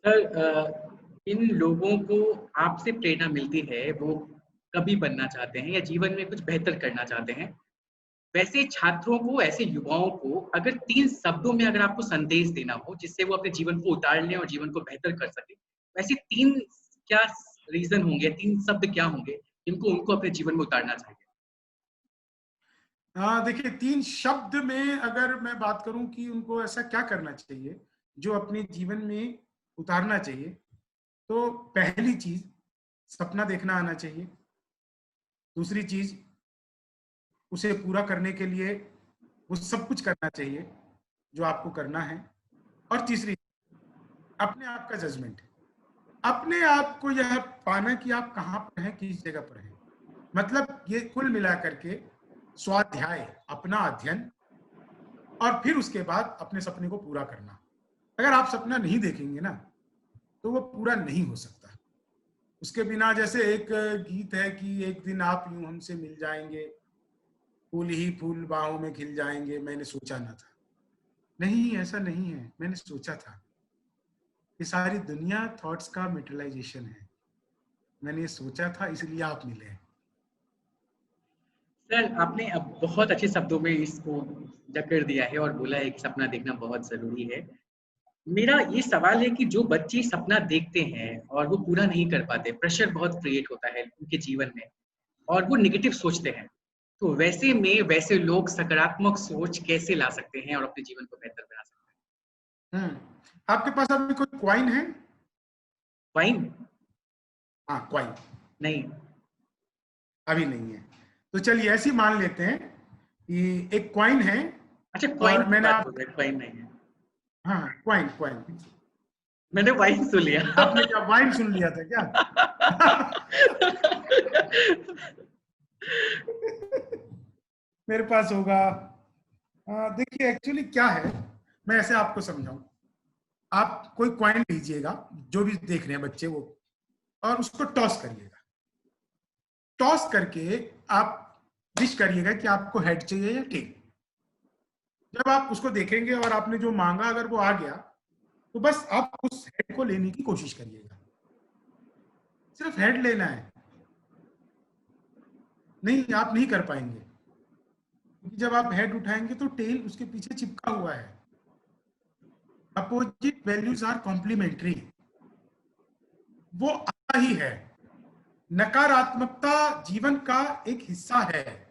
Sir इन लोगों को आपसे प्रेरणा मिलती है, वो कवि बनना चाहते हैं या जीवन में कुछ बेहतर करना चाहते हैं। वैसे छात्रों को, ऐसे युवाओं को अगर 3 शब्दों में अगर आपको संदेश देना हो, जिससे वो अपने जीवन को उतार लें और जीवन को बेहतर कर सकें, वैसे 3 क्या रीज़न होंगे, 3 शब्द क्या होंगे, जिनको उनको अपने जीवन में उतारना चाहिए? हाँ, देखिए 3 शब्द में अगर मैं बात करूं कि उनको ऐसा क्या करना चाहिए जो अपने जीवन में उतारना चाहिए, तो पहली चीज सपना देखना आना चाहिए। दूसरी चीज उसे पूरा करने के लिए वो सब कुछ करना चाहिए जो आपको करना है। और तीसरी, अपने आप का जजमेंट, अपने आप को यह पाना कि आप कहाँ पर हैं, किस जगह पर हैं। मतलब ये कुल मिलाकर के स्वाध्याय, अपना अध्ययन, और फिर उसके बाद अपने सपने को पूरा करना। अगर आप सपना नहीं देखेंगे ना, तो वो पूरा नहीं हो सकता। उसके बिना, जैसे एक गीत है कि एक दिन आप यूं हमसे मिल जाएंगे, फूल ही फूल बाहों में खिल जाएंगे, मैंने सोचा ना था। नहीं, ऐसा नहीं है, मैंने सोचा था। ये सारी दुनिया थॉट्स का मेटेरियलाइजेशन है। मैंने ये सोचा था, इसलिए आप मिले। सर, आपने अब बहुत अच्छे शब्दों में इसको जकड़ दिया है और बोला है कि सपना देखना बहुत ज़रूरी है। मेरा ये सवाल है कि जो बच्चे सपना देखते हैं और वो पूरा नहीं कर पाते, प्रेशर बहुत क्रिएट होता है उनके जीवन में और वो नेगेटिव सोचते हैं। तो वैसे में वैसे लोग सकारात्मक सोच कैसे ला सकते हैं और अपने जीवन को बेहतर बना सकते आपके पास अभी कोई क्वाइन है? हैं? फाइन? हाँ, क्वाइन नहीं। अभी नहीं है। तो चलिए ऐसी मान लेते हैं कि एक क्वाइन है। अच्छा, कॉइन और की मैंने बात आप, हो रही है, कॉइन नहीं है। हाँ, क्वाइन क्वाइन। मैंने वाइन सुन लिया। आपने क्या वाइन सुन लिया था क्या? मेरे पास होगा। देखिए एक्चुअली क्या है, मैं ऐसे आपको समझाऊं। आप कोई क्वाइन लीजिएगा, जो भी देख रहे हैं बच्चे वो, और उसको टॉस करिएगा। टॉस करके आप विश करिएगा कि आपको हेड चाहिए या टेल। जब आप उसको देखेंगे और आपने जो मांगा अगर वो आ गया, तो बस आप उस हेड को लेने की कोशिश करिएगा। सिर्फ हेड लेना है। नहीं, आप नहीं कर पाएंगे, क्योंकि जब आप हेड उठाएंगे तो टेल उसके पीछे चिपका हुआ है। अपोजिट वैल्यूज आर कॉम्प्लीमेंट्री, वो आता ही है। नकारात्मकता जीवन का एक हिस्सा है।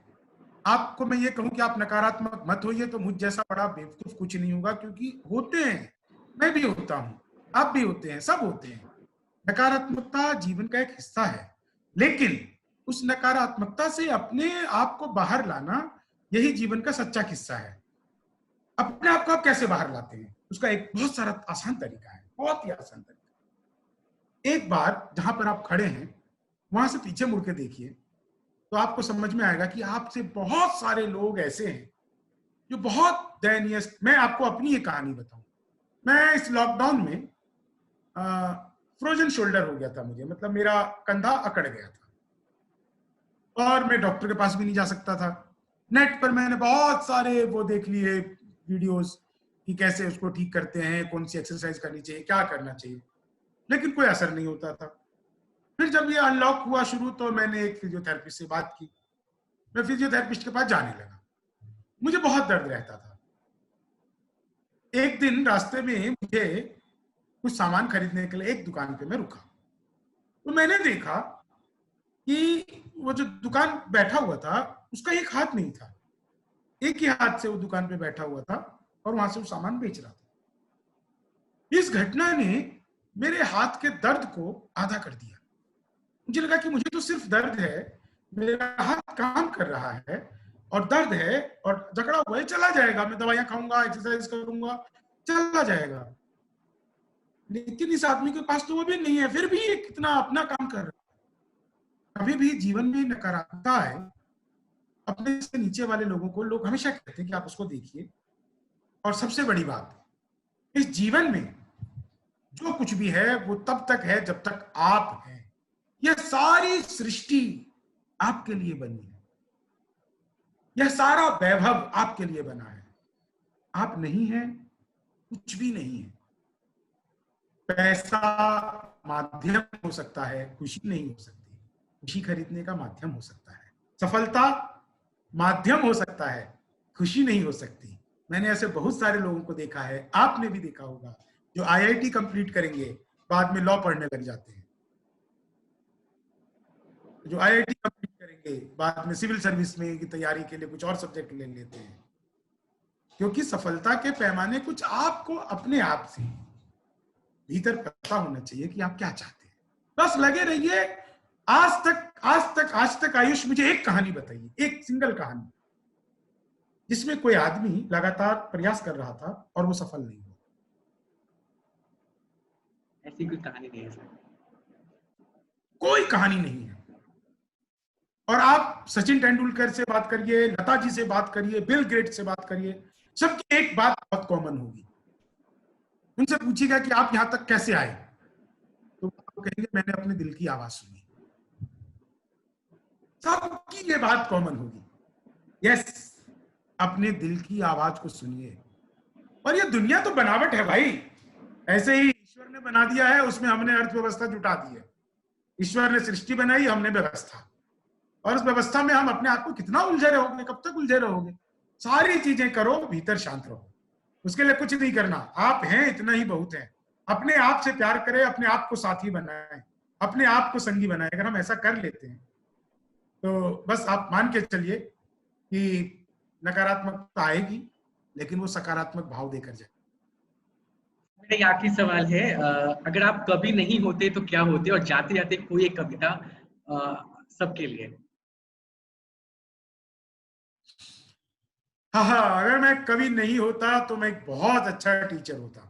आपको मैं ये कहूं कि आप नकारात्मक मत होइए, तो मुझ जैसा बड़ा बेवकूफ कुछ नहीं होगा, क्योंकि होते हैं। मैं भी होता हूं, आप भी होते हैं, सब होते हैं। नकारात्मकता जीवन का एक हिस्सा है, लेकिन उस नकारात्मकता से अपने आप को बाहर लाना, यही जीवन का सच्चा किस्सा है। अपने आप को आप कैसे बाहर लाते हैं, उसका एक बहुत सारा आसान तरीका है, बहुत ही आसान तरीका। एक बार जहां पर आप खड़े हैं, वहां से पीछे मुड़ के देखिए, तो आपको समझ में आएगा कि आपसे बहुत सारे लोग ऐसे हैं जो बहुत दयनीय। मैं आपको अपनी एक कहानी बताऊं। मैं इस लॉकडाउन में फ्रोजन शोल्डर हो गया था मुझे, मतलब मेरा कंधा अकड़ गया था, और मैं डॉक्टर के पास भी नहीं जा सकता था। नेट पर मैंने बहुत सारे वो देख लिए वीडियोस कि कैसे उसको ठीक करते हैं, कौन सी एक्सरसाइज करनी चाहिए, क्या करना चाहिए, लेकिन कोई असर नहीं होता था। फिर जब ये अनलॉक हुआ शुरू, तो मैंने एक फिजियोथेरेपिस्ट से बात की। मैं फिजियोथेरेपिस्ट के पास जाने लगा। मुझे बहुत दर्द रहता था। एक दिन रास्ते में मुझे कुछ सामान खरीदने के लिए एक दुकान पे मैं रुका, तो मैंने देखा कि वो जो दुकान बैठा हुआ था, उसका एक हाथ नहीं था। एक ही हाथ से वो दुकान पे बैठा हुआ था और वहां से वो सामान बेच रहा था। इस घटना ने मेरे हाथ के दर्द को आधा कर दिया। मुझे लगा कि मुझे तो सिर्फ दर्द है, मेरा हाथ काम कर रहा है और दर्द है और जकड़ा हुआ है, चला जाएगा, मैं दवाइयां खाऊंगा, एक्सरसाइज करूंगा, चला जाएगा। लेकिन इस आदमी के पास तो वो भी नहीं है, फिर भी ये कितना अपना काम कर रहा है। कभी भी जीवन में नकारात्मकता है, अपने से नीचे वाले लोगों को लोग हमेशा कहते हैं कि आप उसको देखिए। और सबसे बड़ी बात, इस जीवन में जो कुछ भी है वो तब तक है जब तक आप हैं। यह सारी सृष्टि आपके लिए बनी है, यह सारा वैभव आपके लिए बना है। आप नहीं है, कुछ भी नहीं है। पैसा माध्यम हो सकता है, खुशी नहीं हो सकती। खुशी खरीदने का माध्यम हो सकता है, सफलता माध्यम हो सकता है, खुशी नहीं हो सकती। मैंने ऐसे बहुत सारे लोगों को देखा है, आपने भी देखा होगा, जो आईआईटी कंप्लीट करेंगे बाद में लॉ पढ़ने लग जाते हैं, जो आईआईटी कंप्लीट करेंगे बाद में सिविल सर्विस में की तैयारी के लिए कुछ और सब्जेक्ट ले लेते हैं, क्योंकि सफलता के पैमाने कुछ आपको अपने आप से भीतर पता होना चाहिए कि आप क्या चाहते हैं। बस लगे रहिए। आज तक आयुष मुझे एक कहानी बताइए, एक सिंगल कहानी जिसमें कोई आदमी लगातार प्रयास कर रहा था और वो सफल नहीं हुआ। ऐसी कोई कहानी नहीं है सर। कोई कहानी नहीं है। और आप सचिन तेंदुलकर से बात करिए, लता जी से बात करिए, बिल गेट्स से बात करिए, सबकी एक बात बहुत कॉमन होगी। उनसे पूछिएगा कि आप यहां तक कैसे आए, तो आपको कहेंगे मैंने अपने दिल की आवाज सुनी। सबकी ये बात कॉमन होगी, यस, अपने दिल की आवाज को सुनिए। और ये दुनिया तो बनावट है भाई, ऐसे ही ईश्वर ने बना दिया है, उसमें हमने अर्थव्यवस्था जुटा दी है। ईश्वर ने सृष्टि बनाई, हमने व्यवस्था, और उस व्यवस्था में हम अपने आप को कितना उलझे रहोगे, कब तक उलझे रहोगे। सारी चीजें करो, भीतर शांत रहो, उसके लिए कुछ नहीं करना। आप हैं, इतना ही बहुत है। अपने आप से प्यार करें, अपने आप को साथी बनाएं, अपने आप को संगी बनाएं। अगर हम ऐसा कर लेते हैं तो बस आप मान के चलिए कि नकारात्मकता आएगी, लेकिन वो सकारात्मक भाव देकर जाए। मेरा ये आखिरी सवाल है, अगर आप कभी नहीं होते तो क्या होते, और जाते जाते कोई एक कविता सबके लिए। हाँ हाँ, अगर मैं कभी नहीं होता तो मैं एक बहुत अच्छा टीचर होता।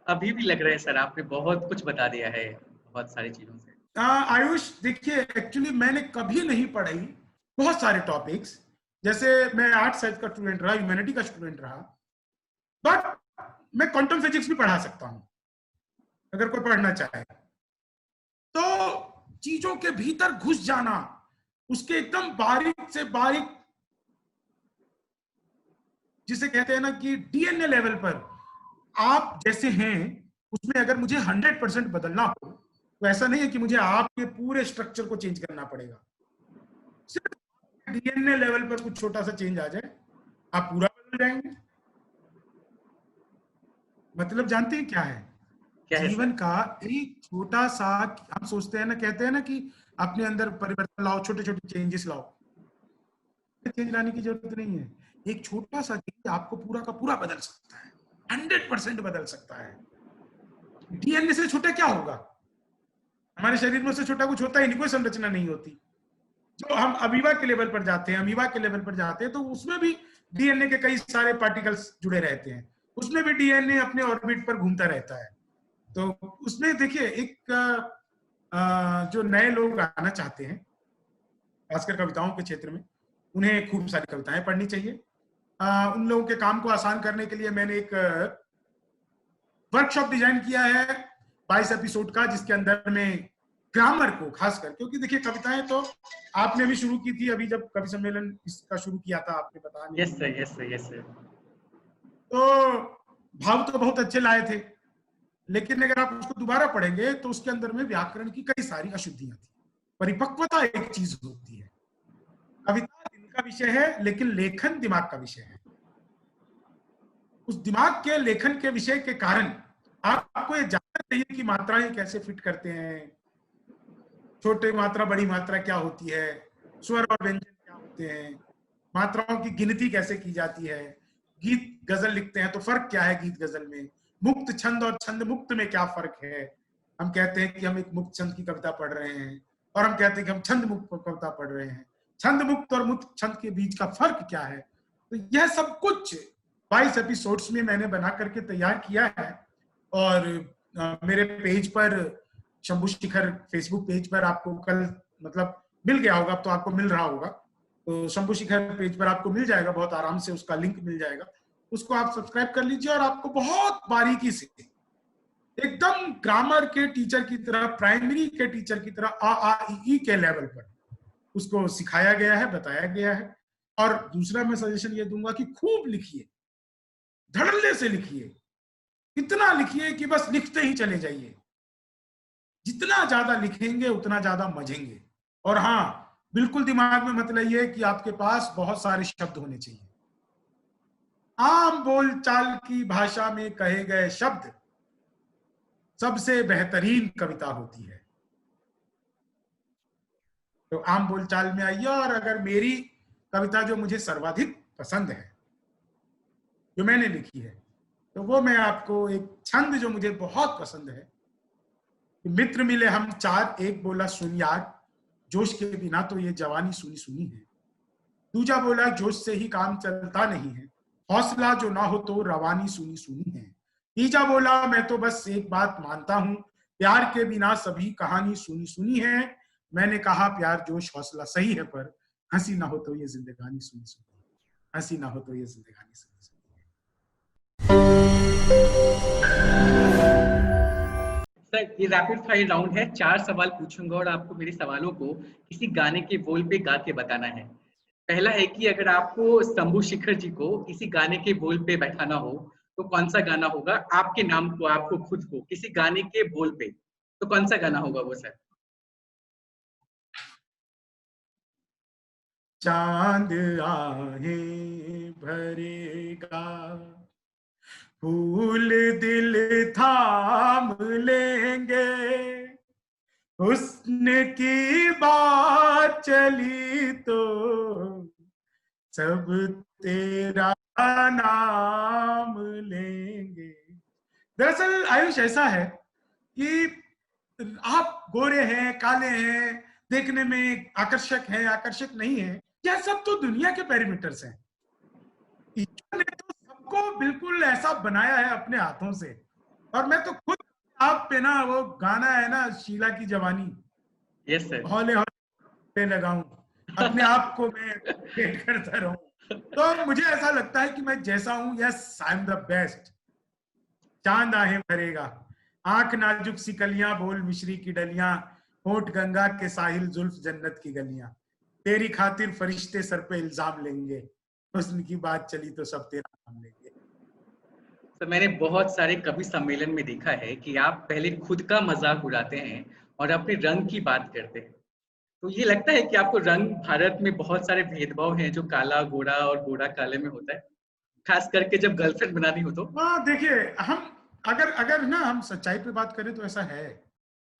अभी भी लग रहा है सर, आपने बहुत कुछ बता दिया है बहुत सारी चीजों से। आयुष देखिए, एक्चुअली मैंने कभी नहीं पढ़ाई बहुत सारे टॉपिक्स, जैसे मैं आर्ट साइंस का स्टूडेंट रहा, ह्यूमैनिटी का स्टूडेंट रहा, बट मैं क्वांटम फिजिक्स भी पढ़ा सकता हूं अगर कोई पढ़ना चाहे। तो चीजों के भीतर घुस जाना, उसके एकदम बारीक से बारीक, जिसे कहते हैं ना कि डीएनए लेवल पर आप जैसे हैं, उसमें अगर मुझे 100% बदलना हो तो ऐसा नहीं है कि मुझे आपके पूरे स्ट्रक्चर को चेंज करना पड़ेगा। सिर्फ डीएनए लेवल पर कुछ छोटा सा चेंज आ जाए, आप पूरा बदल जाएंगे। मतलब जानते हैं क्या है? क्या है जीवन सर? का एक छोटा सा, हम सोचते हैं ना, कहते हैं ना कि अपने अंदर परिवर्तन लाओ, छोटे छोटे चेंजेस लाओ। चेंज लाने की जरूरत नहीं है। एक छोटा सा चेंज आपको पूरा का पूरा बदल सकता है, 100% बदल सकता है। डीएनए से छोटा क्या होगा? हमारे शरीर में से छोटा कुछ होता ही नहीं, कोई संरचना नहीं होती। जो हम अमीबा के लेवल पर जाते हैं, अमीबा के लेवल पर जाते हैं, तो उसमें भी डीएनए के कई सारे पार्टिकल्स जुड़े रहते हैं, उसमें भी डीएनए अपने ऑर्बिट पर घूमता रहता है। तो उसमें देखिए, एक जो नए लोग आना चाहते हैं, खासकर कविताओं के क्षेत्र में, उन्हें खूब सारी कविताएं पढ़नी चाहिए। उन लोगों के काम को आसान करने के लिए मैंने एक वर्कशॉप डिजाइन किया है 22 एपिसोड का, जिसके अंदर में ग्रामर को खासकर, क्योंकि देखिए कविताएं तो आपने भी शुरू की थी, अभी जब कवि सम्मेलन इसका शुरू किया था आपने बताने yes sir, yes sir, yes sir. तो भाव तो बहुत अच्छे लाए थे, लेकिन अगर आप उसको दोबारा पढ़ेंगे तो उसके अंदर में व्याकरण की कई सारी अशुद्धियां थी। परिपक्वता एक चीज होती है, कविता दिल का विषय है, लेकिन लेखन दिमाग का विषय है। उस दिमाग के लेखन के विषय के कारण आपको ये जानना चाहिए कि मात्राएं कैसे फिट करते हैं, छोटी मात्रा बड़ी मात्रा क्या होती है, स्वर और व्यंजन क्या होते हैं, मात्राओं की गिनती कैसे की जाती है, गीत गजल लिखते हैं तो फर्क क्या है गीत गजल में, मुक्त छंद और छंद मुक्त में क्या फर्क है। हम कहते हैं कि हम एक मुक्त छंद की कविता पढ़ रहे हैं, और हम कहते हैं कि हम छंद मुक्त कविता पढ़ रहे हैं। छंद मुक्त और मुक्त छंद के बीच का फर्क क्या है? तो यह सब कुछ 22 एपिसोड्स में मैंने बना करके तैयार किया है। और मेरे पेज पर, शंभू शिखर फेसबुक पेज पर आपको कल, मतलब मिल गया होगा, अब तो आपको मिल रहा होगा, तो शंभू शिखर पेज पर आपको मिल जाएगा, बहुत आराम से उसका लिंक मिल जाएगा, उसको आप सब्सक्राइब कर लीजिए। और आपको बहुत बारीकी से, एकदम ग्रामर के टीचर की तरह, प्राइमरी के टीचर की तरह, आ ई के लेवल पर उसको सिखाया गया है, बताया गया है। और दूसरा मैं सजेशन ये दूंगा कि खूब लिखिए, धड़ल्ले से लिखिए, इतना लिखिए कि बस लिखते ही चले जाइए। जितना ज्यादा लिखेंगे उतना ज्यादा मजेंगे। और हाँ, बिल्कुल दिमाग में मत लाइए कि आपके पास बहुत सारे शब्द होने चाहिए। आम बोलचाल की भाषा में कहे गए शब्द सबसे बेहतरीन कविता होती है। तो आम बोलचाल में आइए, और अगर मेरी कविता जो मुझे सर्वाधिक पसंद है, जो मैंने लिखी है, तो वो मैं आपको एक छंद जो मुझे बहुत पसंद है। मित्र मिले हम चार, एक बोला सुन यार, जोश के बिना तो ये जवानी सुनी सुनी है। दूजा बोला जोश से ही काम चलता नहीं है, हौसला जो ना हो तो रवानी सुनी सुनी है। तीजा बोला मैं तो बस एक बात मानता हूँ, प्यार के बिना सभी कहानी सुनी सुनी है। मैंने कहा प्यार जोश हौसला सही है, पर हंसी ना हो तो ये जिंदगानी सुनी सुनी है। हंसी ना हो तो ये जिंदगानी सुनी सुनी सर, ये रैपिड फायर राउंड है, 4 सवाल पूछूंगा और आपको मेरे सवालों को किसी गाने के बोल पे गा के बताना है। पहला है कि अगर आपको शंभू शेखर जी को किसी गाने के बोल पे बैठाना हो, तो कौन सा गाना होगा? आपके नाम को, आपको खुद को किसी गाने के बोल पे, तो कौन सा गाना होगा वो सर? चांद आहे भरेगा, फूल दिल थाम लेंगे, हुस्न की बात चली तो सब तेरा नाम लेंगे। दरअसल आयुष ऐसा है कि आप गोरे हैं, काले हैं, देखने में आकर्षक हैं, आकर्षक नहीं है, यह सब तो दुनिया के पैरामीटर्स हैं। ईश्वर ने तो सबको बिल्कुल ऐसा बनाया है अपने हाथों से। और मैं तो खुद आप पे ना, वो गाना है ना शीला की जवानी, यस सर। हौले हौले लगाऊं, अपने आप को मैं अपडेट करता रहूं। तो मुझे ऐसा लगता है कि मैं जैसा हूं, yes I am the best. चांद आहे भरेगा, आंख नाजुक सी कलियां, बोल मिश्री की डलियां, होठ गंगा के साहिल, जुल्फ जन्नत की गलियां, तेरी खातिर फरिश्ते सर पे इल्जाम लेंगे, हुस्न की बात चली तो सब तेरा नाम लेंगे। तो मैंने बहुत सारे कवि सम्मेलन में देखा है कि आप पहले खुद का मजाक उड़ाते हैं और अपने रंग की बात करते हैं। तो ये लगता है कि आपको रंग, भारत में बहुत सारे भेदभाव हैं जो काला गोरा और गोरा काले में होता है, खास करके जब गर्लफ्रेंड बनानी हो तो। हाँ देखिए, हम अगर अगर ना हम सच्चाई पे बात करें तो ऐसा है।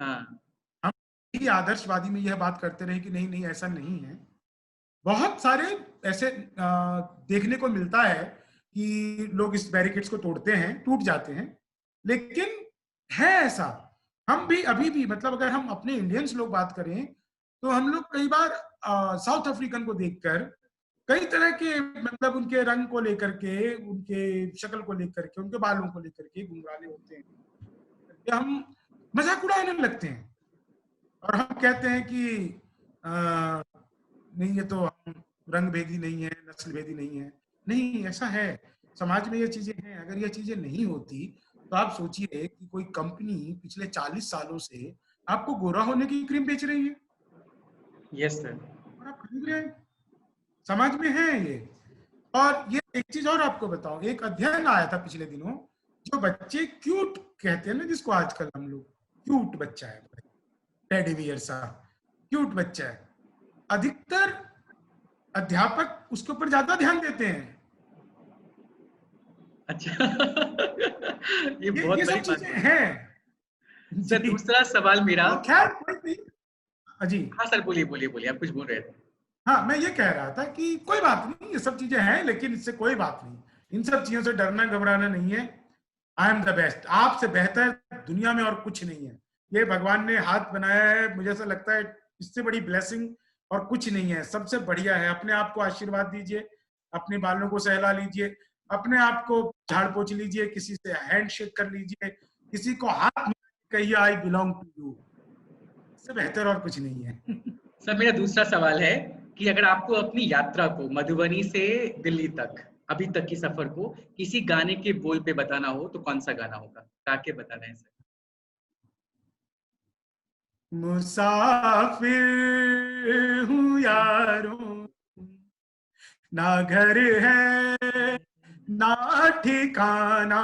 हाँ। हम ही आदर्शवादी में यह बात करते रहे कि नहीं नहीं ऐसा नहीं है। बहुत सारे ऐसे देखने को मिलता है कि लोग इस बैरिकेड्स को तोड़ते हैं, टूट जाते हैं, लेकिन है ऐसा। हम भी अभी भी, मतलब अगर हम अपने इंडियंस लोग बात करें, तो हम लोग कई बार साउथ अफ्रीकन को देखकर कई तरह के, मतलब उनके रंग को लेकर के, उनके शक्ल को लेकर के, उनके बालों को लेकर के गुंगाले होते हैं, हम मजाक उड़ाने लगते हैं। और हम कहते हैं कि आ, नहीं, ये तो हम रंग भेदी नहीं है, नस्ल भेदी नहीं है। नहीं, ऐसा है, समाज में ये चीजें हैं। अगर ये चीजें नहीं होती तो आप सोचिए कि कोई कंपनी पिछले 40 सालों से आपको गोरा होने की क्रीम बेच रही है यस सर। और आप खरीद रहे हैं। समाज में है ये। और ये एक चीज और आपको बताऊं, एक अध्ययन आया था पिछले दिनों, जो बच्चे क्यूट कहते हैं ना, जिसको आजकल हम लोग क्यूट बच्चा है, टेडी बियर सा क्यूट बच्चा है, अधिकतर अध्यापक उसके ऊपर ज्यादा ध्यान देते हैं। अच्छा। ये बहुत ये बड़ी सब बात चीजें बोली हैं। सर। जी। दूसरा सवाल मेरा। तो खैर कोई नहीं। जी। हाँ सर, बोलिए बोलिए बोलिए, आप कुछ बोल रहे थे। हाँ, मैं ये कह रहा था कि कोई बात नहीं, ये सब चीजें हैं, लेकिन इससे कोई बात नहीं। इन सब चीजों से डरना घबराना नहीं है। आई एम द बेस्ट, आपसे बेहतर दुनिया में और कुछ नहीं है। ये भगवान ने हाथ बनाया है, मुझे ऐसा लगता है इससे बड़ी ब्लेसिंग और कुछ नहीं है। सबसे बढ़िया है। अपने आप को आशीर्वाद दीजिए, अपने बालों को सहला लीजिए, अपने आप को झाड़ पोछ लीजिए, किसी से हैंड शेक कर लीजिए, किसी को हाथ मिला के कहिए आई बिलोंग टू यू। इससे बेहतर और कुछ नहीं है। सर, मेरा दूसरा सवाल है कि अगर आपको अपनी यात्रा को मधुबनी से दिल्ली तक, अभी तक की सफर को किसी गाने के बोल पे बताना हो, तो कौन सा गाना होगा? गा के बताना है सर। मुसाफिर हूँ यारों, ना घर है ना ठिकाना,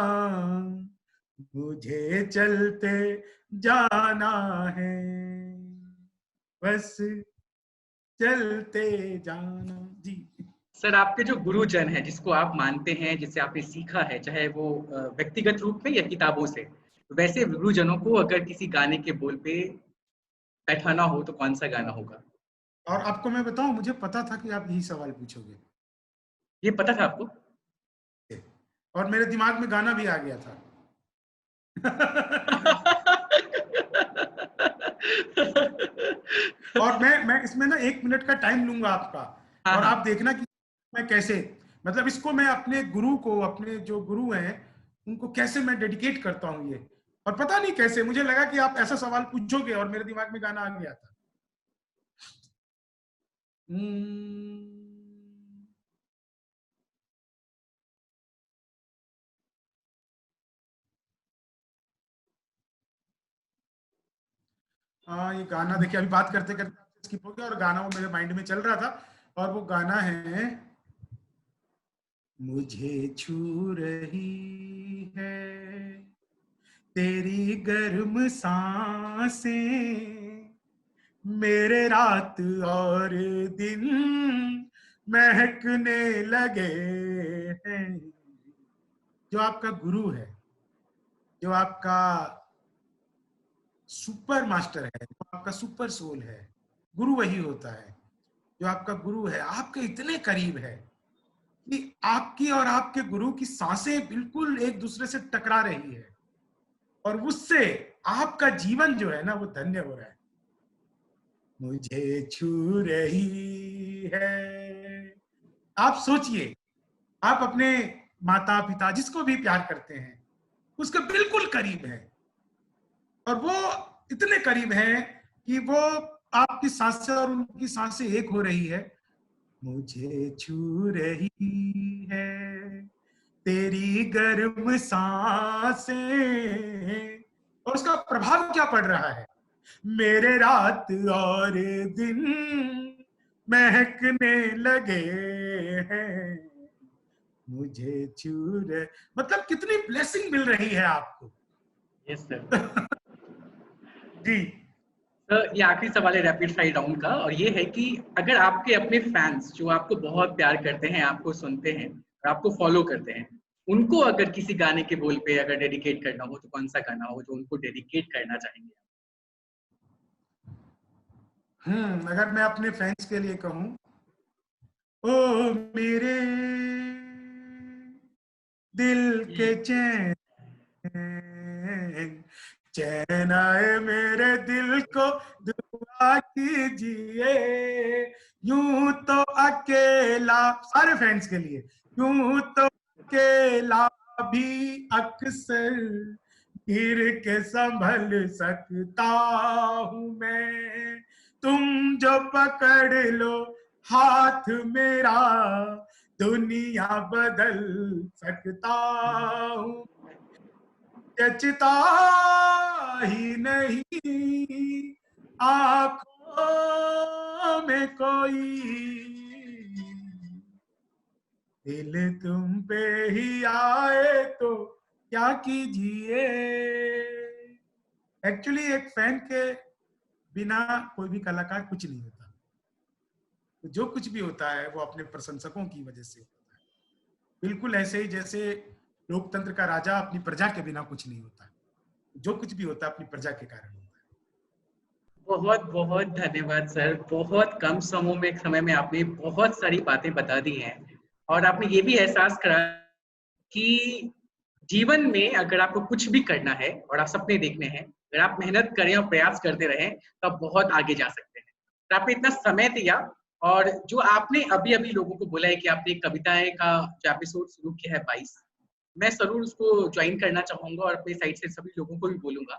मुझे चलते जाना है, बस चलते जाना। जी सर, आपके जो गुरुजन हैं, जिसको आप मानते हैं, जिससे आपने सीखा है, चाहे वो व्यक्तिगत रूप में या किताबों से, वैसे गुरुजनों को अगर किसी गाने के बोल पे बैठाना हो तो कौन सा गाना होगा? और आपको मैं बताऊं, मुझे पता था कि आप यही सवाल पूछोगे, ये पता था आपको? और मेरे दिमाग में गाना भी आ गया था। और मैं इसमें ना 1 मिनट का टाइम लूंगा आपका, हाँ, और आप हाँ। देखना कि मैं कैसे, मतलब इसको मैं अपने गुरु को, अपने जो गुरु हैं उनको कैसे मैं डेडिकेट करता हूँ ये। और पता नहीं कैसे मुझे लगा कि आप ऐसा सवाल पूछोगे और मेरे दिमाग में गाना आ गया था। हाँ, ये गाना देखिए, अभी बात करते करते स्किप हो गया, और गाना वो मेरे माइंड में चल रहा था, और वो गाना है, मुझे छू रही है तेरी गर्म सांसें, मेरे रात और दिन महकने लगे हैं। जो आपका गुरु है, जो आपका सुपर मास्टर है, जो आपका सुपर सोल है, गुरु वही होता है। जो आपका गुरु है आपके इतने करीब है कि आपकी और आपके गुरु की सांसें बिल्कुल एक दूसरे से टकरा रही है, और उससे आपका जीवन जो है ना वो धन्य हो रहा है। मुझे छू रही है। आप सोचिए, आप अपने माता पिता जिसको भी प्यार करते हैं उसके बिल्कुल करीब है, और वो इतने करीब है कि वो आपकी सांसें और उनकी सांसें एक हो रही है। मुझे छू रही है तेरी गर्म सांसें, और उसका प्रभाव क्या पड़ रहा है, मेरे रात और दिन महकने लगे हैं, मुझे छू रहे, मतलब कितनी ब्लेसिंग मिल रही है आपको। Yes sir. जी सर, ये आखिरी सवाल है रैपिड फायर राउंड का, और ये है कि अगर आपके अपने फैंस जो आपको बहुत प्यार करते हैं, आपको सुनते हैं और आपको फॉलो करते हैं, उनको अगर किसी गाने के बोल पे अगर डेडिकेट करना हो तो कौन सा गाना हो जो उनको डेडिकेट करना चाहेंगे? अगर मैं अपने फैंस के लिए कहूं, ओ मेरे दिल के चैन, चैन आए मेरे दिल को दुआ कीजिए, यूं तो अकेला, सारे फैंस के लिए, यूं तो अकेला भी अक्सर गिर के संभल सकता हूं मैं, तुम जो पकड़ लो हाथ मेरा दुनिया बदल सकता हूं, जचता ही नहीं आंखों में कोई, दिल तुम पे ही आए तो क्या कीजिए। एक्चुअली एक फैन के बिना कोई भी कलाकार कुछ नहीं होता, तो जो कुछ भी होता है वो अपने प्रशंसकों की वजह से होता है। बिल्कुल ऐसे ही जैसे लोकतंत्र का राजा अपनी प्रजा के बिना कुछ नहीं होता, जो कुछ भी होता है अपनी प्रजा के कारण होता है। बहुत बहुत धन्यवाद सर। बहुत कम समय में आपने बहुत सारी बातें बता दी हैं, और आपने ये भी एहसास करा कि जीवन में अगर आपको कुछ भी करना है और आप सपने देखने हैं, अगर आप मेहनत करें और प्रयास करते रहें तो आप बहुत आगे जा सकते हैं। तो आपने इतना समय दिया, और जो आपने अभी अभी लोगों को बोला है कि आपने कविताएं का जो एपिसोड शुरू किया है 22, मैं जरूर उसको ज्वाइन करना चाहूंगा, और अपनी साइड से सभी लोगों को भी बोलूंगा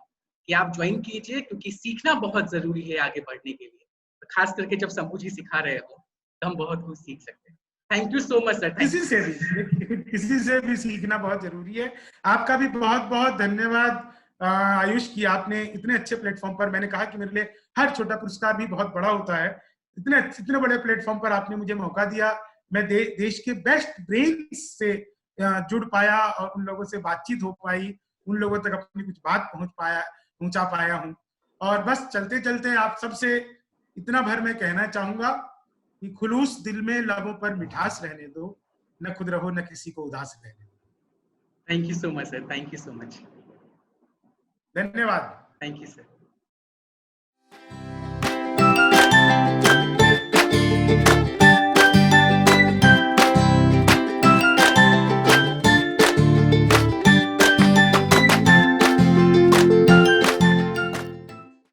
कि आप ज्वाइन कीजिए, क्योंकि सीखना बहुत जरूरी है आगे बढ़ने के लिए। तो खास करके जब शंभू जी सिखा रहे हो तो हम बहुत कुछ सीख सकते हैं। Thank you so much sir, thank किसी यू से सो भी मच। किसी से भी सीखना बहुत जरूरी है। आपका भी बहुत बहुत धन्यवाद आयुष, की आपने इतने अच्छे प्लेटफॉर्म पर, मैंने कहा कि मेरे लिए हर छोटा पुरस्कार भी बहुत बड़ा होता है, इतने बड़े प्लेटफॉर्म पर आपने मुझे मौका दिया। मैं देश के बेस्ट ब्रेन से जुड़ पाया और उन लोगों से बातचीत हो पाई, उन लोगों तक अपनी कुछ बात पहुंचा पाया हूं। और बस चलते चलते आप सबसे इतना भर मैं कहना चाहूंगा कि खुलूस दिल में लबों पर मिठास रहने दो, न खुद रहो न किसी को उदास रहने दो। Thank you so much sir, thank you so much, धन्यवाद। Thank you sir.